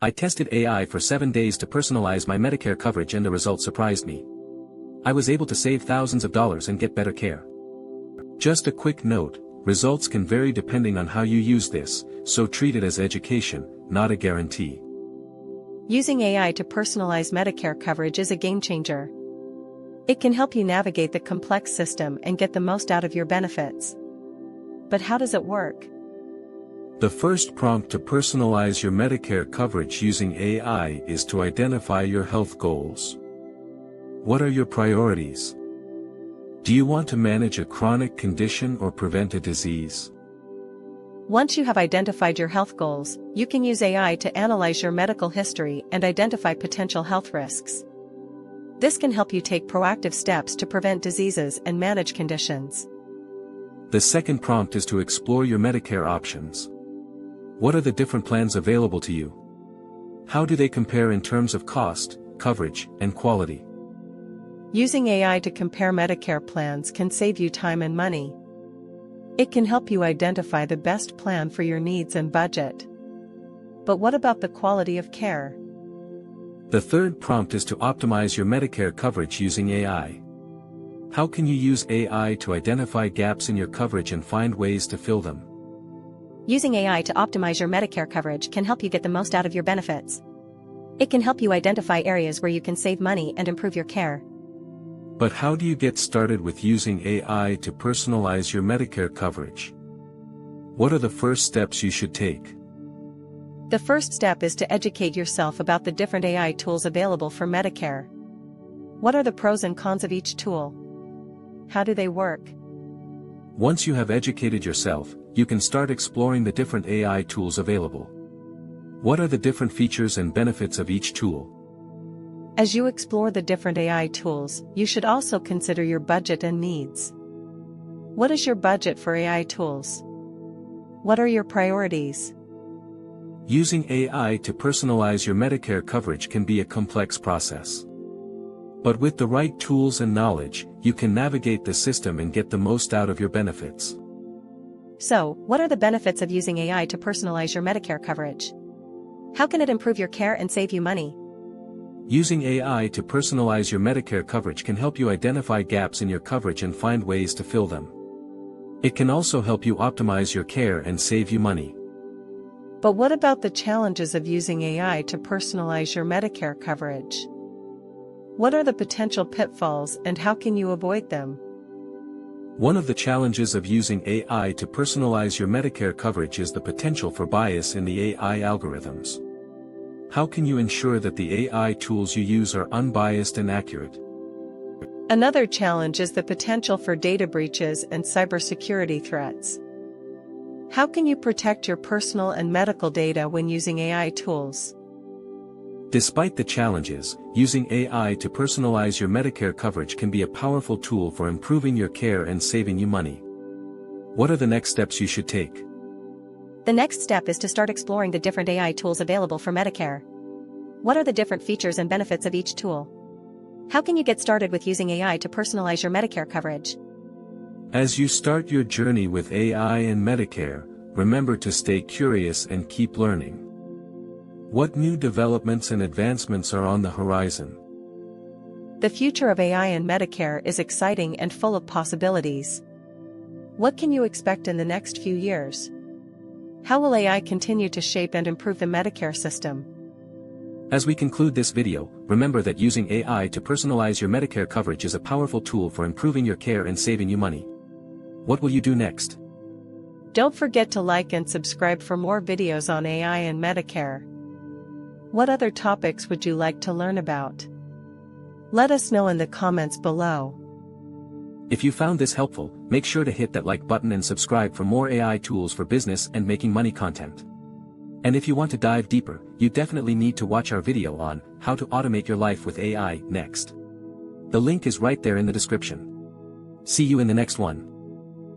I tested AI for 7 days to personalize my Medicare coverage and the results surprised me. I was able to save thousands of dollars and get better care. Just a quick note, results can vary depending on how you use this, so treat it as education, not a guarantee. Using AI to personalize Medicare coverage is a game changer. It can help you navigate the complex system and get the most out of your benefits. But how does it work? The first prompt to personalize your Medicare coverage using AI is to identify your health goals. What are your priorities? Do you want to manage a chronic condition or prevent a disease? Once you have identified your health goals, you can use AI to analyze your medical history and identify potential health risks. This can help you take proactive steps to prevent diseases and manage conditions. The second prompt is to explore your Medicare options. What are the different plans available to you? How do they compare in terms of cost, coverage, and quality? Using AI to compare Medicare plans can save you time and money. It can help you identify the best plan for your needs and budget. But what about the quality of care? The third prompt is to optimize your Medicare coverage using AI. How can you use AI to identify gaps in your coverage and find ways to fill them? Using AI to optimize your Medicare coverage can help you get the most out of your benefits. It can help you identify areas where you can save money and improve your care. But how do you get started with using AI to personalize your Medicare coverage? What are the first steps you should take? The first step is to educate yourself about the different AI tools available for Medicare. What are the pros and cons of each tool? How do they work? Once you have educated yourself, you can start exploring the different AI tools available. What are the different features and benefits of each tool? As you explore the different AI tools, you should also consider your budget and needs. What is your budget for AI tools? What are your priorities? Using AI to personalize your Medicare coverage can be a complex process. But with the right tools and knowledge, you can navigate the system and get the most out of your benefits. So, what are the benefits of using AI to personalize your Medicare coverage? How can it improve your care and save you money? Using AI to personalize your Medicare coverage can help you identify gaps in your coverage and find ways to fill them. It can also help you optimize your care and save you money. But what about the challenges of using AI to personalize your Medicare coverage? What are the potential pitfalls and how can you avoid them? One of the challenges of using AI to personalize your Medicare coverage is the potential for bias in the AI algorithms. How can you ensure that the AI tools you use are unbiased and accurate? Another challenge is the potential for data breaches and cybersecurity threats. How can you protect your personal and medical data when using AI tools? Despite the challenges, using AI to personalize your Medicare coverage can be a powerful tool for improving your care and saving you money. What are the next steps you should take? The next step is to start exploring the different AI tools available for Medicare. What are the different features and benefits of each tool? How can you get started with using AI to personalize your Medicare coverage? As you start your journey with AI and Medicare, remember to stay curious and keep learning. What new developments and advancements are on the horizon? The future of AI and Medicare is exciting and full of possibilities. What can you expect in the next few years? How will AI continue to shape and improve the Medicare system? As we conclude this video, remember that using AI to personalize your Medicare coverage is a powerful tool for improving your care and saving you money. What will you do next? Don't forget to like and subscribe for more videos on AI and Medicare. What other topics would you like to learn about? Let us know in the comments below. If you found this helpful, make sure to hit that like button and subscribe for more AI tools for business and making money content. And if you want to dive deeper, you definitely need to watch our video on how to automate your life with AI next. The link is right there in the description. See you in the next one.